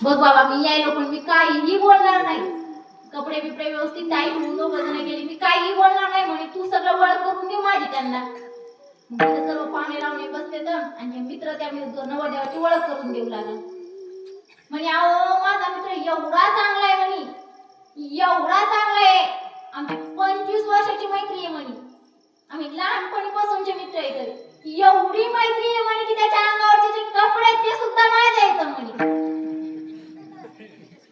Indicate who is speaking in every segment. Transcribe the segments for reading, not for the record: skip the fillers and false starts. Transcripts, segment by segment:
Speaker 1: बघ बाबा मी यायलो पण मी काहीही बोलणार नाही. कपडे बिपडे व्यवस्थित टाईट होऊन दोघं जण गेली, मी काहीही बोलणार नाही म्हणे. तू सगळं ओळख करून दे माझी त्यांना. तिथे सर्व पाहुणे लावणे बसते तर आणि मित्र त्या नवरदेवाची ओळख करून देऊ लागला. म्हणे अहो माझा मित्र एवढा चांगला आहे म्हणे, एवढा चांगला आहे. आमची 25 वर्षाची मैत्री आहे म्हणे. आम्ही लहानपणीपासूनचे मित्र आहेत. एवढी मैत्री आहे म्हणे की त्याच्या अंगावरचे जे कपडे आहेत ते सुद्धा माझे आहेत म्हणे.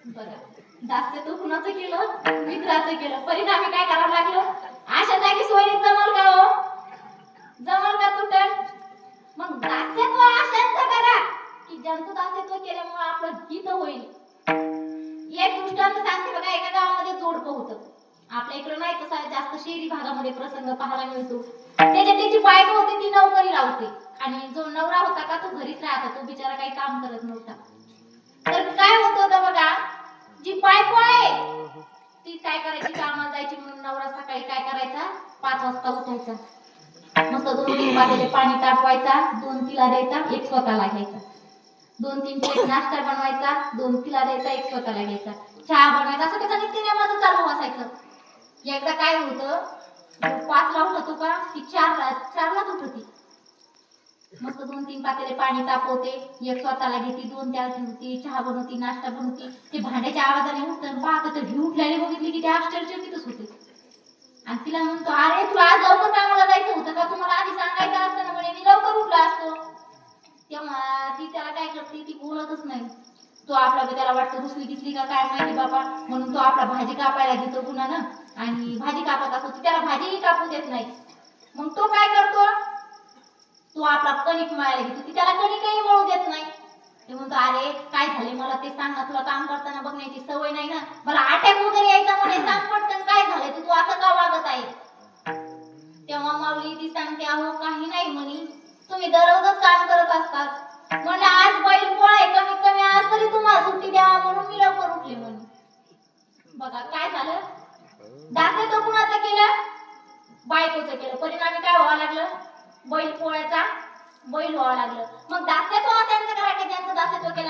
Speaker 1: बघा जास्त तो कुणाचं केलं, मित्राचं केलं. परिणामी काय करावं लागलं, अशा जागी सोयरीक जमल का हो, जमल का तुटल. मग दास्यत्व अशांचं करा की ज्यांचं दास्यत्व केल्यामुळे आपलं हित होईल. एक दृष्टांत सांगते बघा. एका गावामध्ये जोडपं होतं. आपल्या इकडे नाही तसा जास्त शहरी भागामध्ये प्रसंग पाहायला मिळतो. त्याची बायको होती ती नोकरी लावते आणि जो नवरा होता का तो घरीच राहता, तो बिचारा काही काम करत नव्हता. तर काय होत होतं बघा, जी बायको आहे ती काय करायची, कामाला जायची म्हणून नवरा सकाळी काय करायचा, 5 वाजता उठायचा, मस्त 2-3 पातेले पाणी तापवायचा, 2 तिला द्यायचा, 1 स्वतःला घ्यायचा. 2-3 प्लेट नाश्ता बनवायचा, 2 तिला द्यायचा, 1 स्वतःला घ्यायचा. चहा बनवायचा. असं त्याचा नित्यनेमाचं चालू असायचं. एकदा काय होतं, 5ला उठत होता ती 4लाच उठती. मस्त 2-3 पातेले पाणी तापवते, 1 स्वतःला घेते, 2 त्याला ठेवते, चहा बनवती, नाश्ता बनवती. ते भांड्याच्या आवाजाने उठतं, पाहत तर ही उठल्याने बघितली की ते आश्चर्यचकितच होते. आणि तिला म्हणतो, अरे तुला आज लवकर कामाला जायचं होतं का, तुम्हाला आधी सांगायचं असतं ना. म्हणे मी लवकर उठलो असतो. तेव्हा ती त्याला काय करते, ती बोलतच नाही. तो आपला त्याला वाटतं रुसली दिसली का काय माहिती बाबा, म्हणून तो आपला भाजी कापायला घेतो गुन्हानं आणि भाजी कापत असतो. ती त्याला भाजीही कापू देत नाही. मग तो काय करतो, तो आपला कणिक मळायला घेतो. ती त्याला कणिकही मळू देत नाही. ते म्हणतो, अरे काय झाले मला ते सांग ना, तुला काम करताना बघण्याची सवय नाही ना, मला अटॅक वगैरे यायचा म्हणे, सांग पटकन काय झालंय, तू असं का वागत आहे. तेव्हा माऊली ती सांगते, अहो काही नाही म्हणे, तुम्ही दररोजच काम करत असतात. म्हणलं आज बैल पोळा आहे, कमीत कमी आज तरी तुम्हाला सुट्टी द्यावा म्हणून मी लवकर उठले म्हणे. बघा काय झालं, दास्यत्व कुणाचं केलं, बायकोचं केलं. परिणामी काय व्हावं लागलं, बैल पोळ्याचा बैल व्हावं लागलं. मग दास्यत्व त्यांचं करा की ज्यांचं दास्यत्व केलं